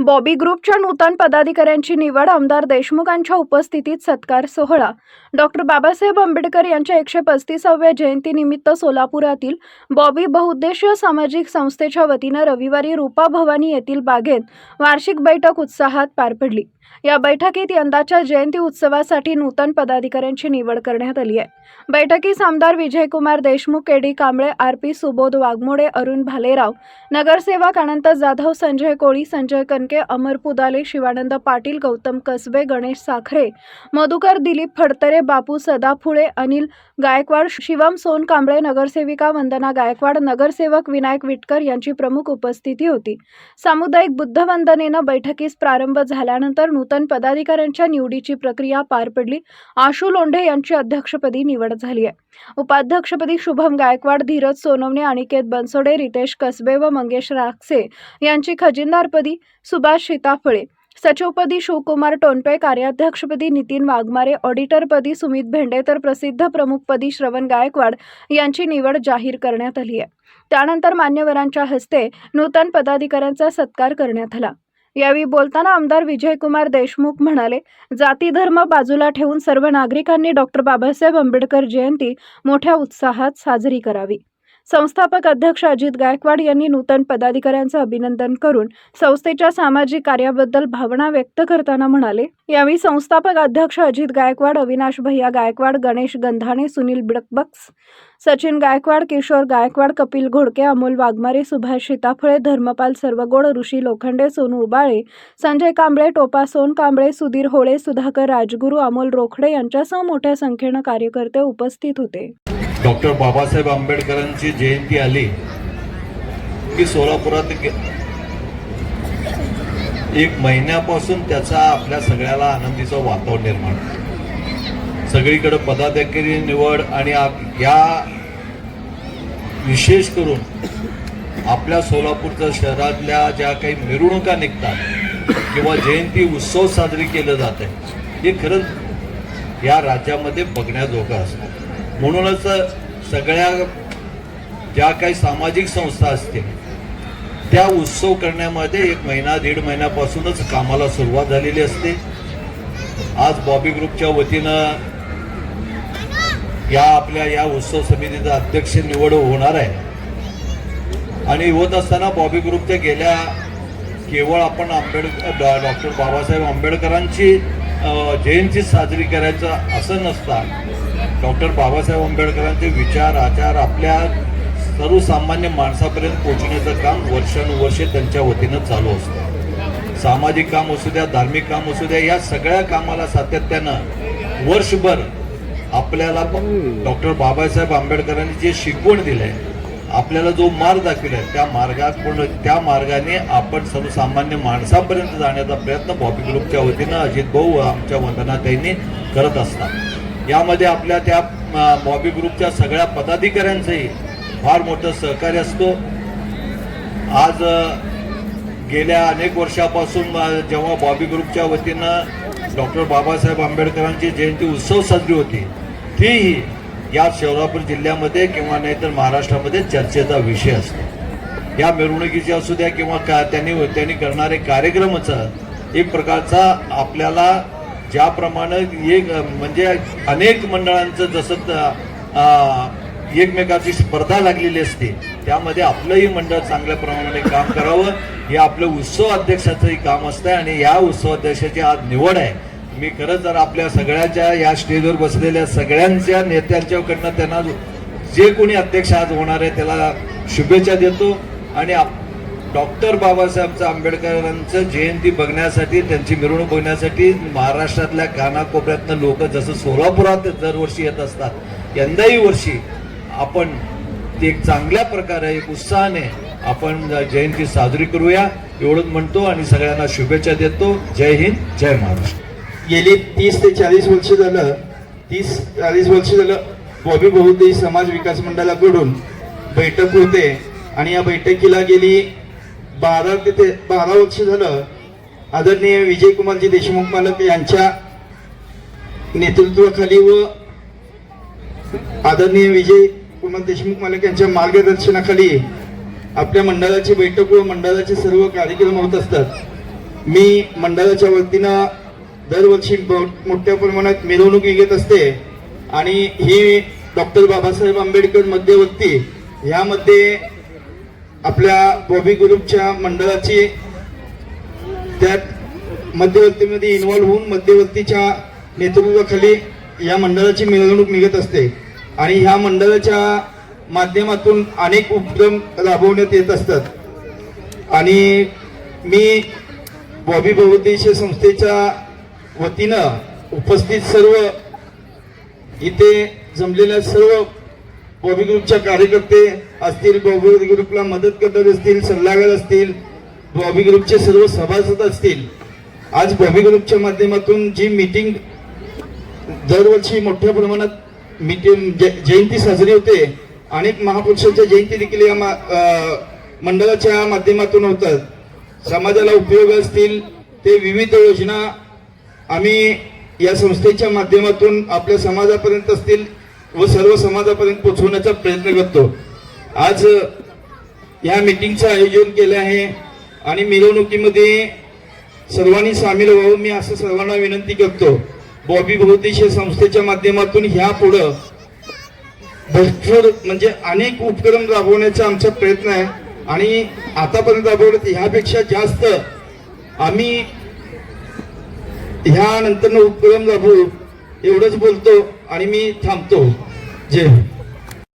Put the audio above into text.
बॉबी ग्रुपच्या नूतन पदाधिकाऱ्यांची निवड आमदार देशमुखांच्या उपस्थितीत सत्कार सोहळा डॉक्टर बाबासाहेब आंबेडकर यांच्या 135व्या जयंतीनिमित्त सोलापुरातील बॉबी बहुउद्देशीय सामाजिक संस्थेच्या वतीनं रविवारी रूपा भवानी येथील बागेत वार्षिक बैठक उत्साहात पार पडली। या बैठकीत यंदाच्या जयंती उत्सवासाठी नूतन पदाधिकाऱ्यांची निवड करण्यात आली आहे। बैठकीस आमदार विजयकुमार देशमुख, केडी कांबळे, आरपी सुबोध वाघमोडे, अरुण भालेराव, नगरसेवक अनंत जाधव, संजय कोळी, संजय कनके, अमर पुदाले, शिवानंद पाटील, गौतम कसबे, गणेश साखरे, मधुकर दिलीप फडतरे, बापू सदाफुळे, अनिल गायकवाड, शिवम सोनकांबळे, नगरसेविका वंदना गायकवाड, नगरसेवक विनायक विटकर यांची प्रमुख उपस्थिती होती। सामुदायिक बुद्धवंदनेनं बैठकीस प्रारंभ झाल्यानंतर नूतन पदाधिकाऱ्यांच्या निवडीची प्रक्रिया पार पडली। आशू लोंढे यांची अध्यक्षपदी निवड झाली आहे। उपाध्यक्षपदी शुभम गायकवाड, धीरज सोनवणे, अनिकेत बनसोडे, रितेश कसबे व मंगेश राक्षे यांची खजिनदारपदी सुभाष सीताफळे, सचिवपदी शिवकुमार टोनपे, कार्याध्यक्षपदी नितीन वाघमारे, ऑडिटरपदी सुमित भेंडे तर प्रसिद्ध प्रमुखपदी श्रवण गायकवाड यांची निवड जाहीर करण्यात आली आहे। त्यानंतर मान्यवरांच्या हस्ते नूतन पदाधिकाऱ्यांचा सत्कार करण्यात आला। यावेळी बोलताना आमदार विजयकुमार देशमुख म्हणाले, जाती धर्म बाजूला ठेवून सर्व नागरिकांनी डॉक्टर बाबासाहेब आंबेडकर जयंती मोठ्या उत्साहात साजरी करावी। संस्थापक अध्यक्ष अजित गायकवाड यांनी नूतन पदाधिकाऱ्यांचे अभिनंदन करून संस्थेच्या सामाजिक कार्याबद्दल भावना व्यक्त करताना म्हणाले, यावेळी संस्थापक अध्यक्ष अजित गायकवाड, अविनाश भैया गायकवाड, गणेश गंधाणे, सुनील बिडकबक्स, सचिन गायकवाड, किशोर गायकवाड, कपिल घोडके, अमोल वाघमारे, सुभाष सीताफळे, धर्मपाल सर्वगोड, ऋषी लोखंडे, सोनू उबाळे, संजय कांबळे, टोपा सोनकांबळे, सुधीर होळे, सुधाकर राजगुरू, अमोल रोखडे यांच्यासह मोठ्या संख्येने कार्यकर्ते उपस्थित होते। डॉक्टर बाबासाहेब आंबेडकरांची जयंती आली की सोलापुरात एक महिन्यापासून त्याचा आपल्या सगळ्याला आनंदीचं वातावरण निर्माण, सगळीकडे पदाधिकारी निवड आणि या विशेष करून आपल्या सोलापूरच्या शहरातल्या ज्या काही मिरवणुका निघतात किंवा जयंती उत्सव साजरी केले जाते हे खरंच या राज्यामध्ये बघण्याजोगं असतं। म्हणूनच सगळ्या ज्या काही सामाजिक संस्था असतील त्या उत्सव करण्यामध्ये एक महिना दीड महिन्यापासूनच कामाला सुरुवात झालेली असते। आज बॉबी ग्रुपच्या वतीनं या उत्सव समितीचा अध्यक्ष निवड होणार आहे आणि होत असताना बॉबी ग्रुपच्या गेल्या केवळ आपण डॉक्टर बाबासाहेब आंबेडकरांची जयंती साजरी करायचं असं नसता, डॉक्टर बाबासाहेब आंबेडकरांचे विचार आचार आपल्या सर्वसामान्य माणसापर्यंत पोहोचण्याचं काम वर्षानुवर्षे त्यांच्या वतीनं चालू असतं। सामाजिक काम असू द्या, धार्मिक काम असू द्या, या सगळ्या कामाला सातत्यानं वर्षभर आपल्याला डॉक्टर बाबासाहेब आंबेडकरांनी जे शिकवण दिलंय, आपल्याला जो मार्ग दाखविलाय त्या मार्गाने आपण सर्वसामान्य माणसापर्यंत जाण्याचा प्रयत्न बॉबी ग्रुपच्या वतीनं अजित भाऊ आमच्या वंदनाताईंनी करत असतात। यामध्ये आपल्या त्या बॉबी ग्रुपच्या सगळ्या पदाधिकाऱ्यांचंही फार मोठं सहकार्य असतो। आज गेल्या अनेक वर्षापासून जेव्हा बॉबी ग्रुपच्या वतीनं डॉक्टर बाबासाहेब आंबेडकरांची जयंती उत्सव साजरी होती, तीही या सोलापूर जिल्ह्यामध्ये किंवा नाहीतर महाराष्ट्रामध्ये चर्चेचा विषय असतो। या मिरवणुकीचे असू द्या किंवा त्यांनी करणारे कार्यक्रमाचा एक प्रकारचा आपल्याला ज्याप्रमाणे एक म्हणजे अनेक मंडळांचं जसं एकमेकाची स्पर्धा लागलेली असते, त्यामध्ये आपलंही मंडळ चांगल्या प्रमाणाने काम करावं हे आपलं उत्सव अध्यक्षाचंही काम असतं आणि या उत्सव अध्यक्षाची आज निवड आहे। मी खरंच जर आपल्या सगळ्याच्या या स्टेजवर बसलेल्या सगळ्यांच्या नेत्यांच्याकडनं त्यांना जे कोणी अध्यक्ष आज होणार आहे त्याला शुभेच्छा देतो आणि डॉक्टर बाबासाहेब आंबेडकरांचं जयंती बघण्यासाठी, त्यांची मिरवणूक बघण्यासाठी महाराष्ट्रातल्या कानाकोपऱ्यातनं लोक जसं सोलापुरात दरवर्षी येत असतात, यंदाही वर्षी आपण एक चांगल्या प्रकारे एक उत्साहाने आपण जयंती साजरी करूया एवढंच म्हणतो आणि सगळ्यांना शुभेच्छा देतो। जय हिंद, जय महाराष्ट्र। गेली 30 ते 40 वर्ष झालं बॉबी बहुउद्देशीय समाज विकास मंडळाकडून बैठक होते आणि या बैठकीला गेली 12 वर्ष झालं आदरणीय विजयकुमारजी देशमुख मालक यांच्या नेतृत्वाखाली व आदरणीय विजयकुमार देशमुख मालक यांच्या मार्गदर्शनाखाली आपल्या मंडळाची बैठक व मंडळाचे सर्व कार्यक्रम होत असतात। मी मंडळाच्या वतीनं दरवर्षी मोठ्या प्रमाणात मिरवणूक निघत असते आणि ही डॉक्टर बाबासाहेब आंबेडकर मध्यवर्ती यामध्ये आपल्या बॉबी ग्रुपच्या मंडळाची त्यात मध्यवर्तीमध्ये इन्व्हॉल्व्ह होऊन मध्यवर्तीच्या नेतृत्वाखाली या मंडळाची मिरवणूक निघत असते आणि ह्या मंडळाच्या माध्यमातून अनेक उपक्रम राबवण्यात येत असतात आणि मी बॉबी बहुउद्देशीय संस्थेच्या वतीनं उपस्थित सर्व इथे जमलेल्या सर्व बॉबी ग्रुपच्या कार्यकर्ते असतील, बॉबी ग्रुपला मदत करणारे असतील, सल्लागार असतील, बॉबी ग्रुपचे सर्व सभासद असतील, आज बॉबी ग्रुपच्या माध्यमातून जी मीटिंग दरवर्षी मोठ्या प्रमाणात जयंती साजरी होते, अनेक महापुरुषांच्या जयंती देखील या मंडळाच्या माध्यमातून होतात. समाजाला उपयोग असतील ते विविध योजना आम्ही या संस्थेच्या माध्यमातून आपल्या समाजापर्यंत असतील व सर्व समाजापर्यंत पोहोचवण्याचा प्रयत्न करतो. आज या मीटिंगचं आयोजन केलं आहे आणि मिरवणुकीमध्ये सर्वांनी सामील व्हावं मी असं सर्वांना विनंती करतो. बॉबी बहुउद्देशीय संस्थेच्या माध्यमातून ह्या पुढं भरपूर म्हणजे अनेक उपक्रम राबवण्याचा आमचा प्रयत्न आहे आणि आतापर्यंत राबवण्यात ह्यापेक्षा जास्त आम्ही ह्या नंतर उपक्रम राबवू एवढंच बोलतो आणि मी थांबतो. जय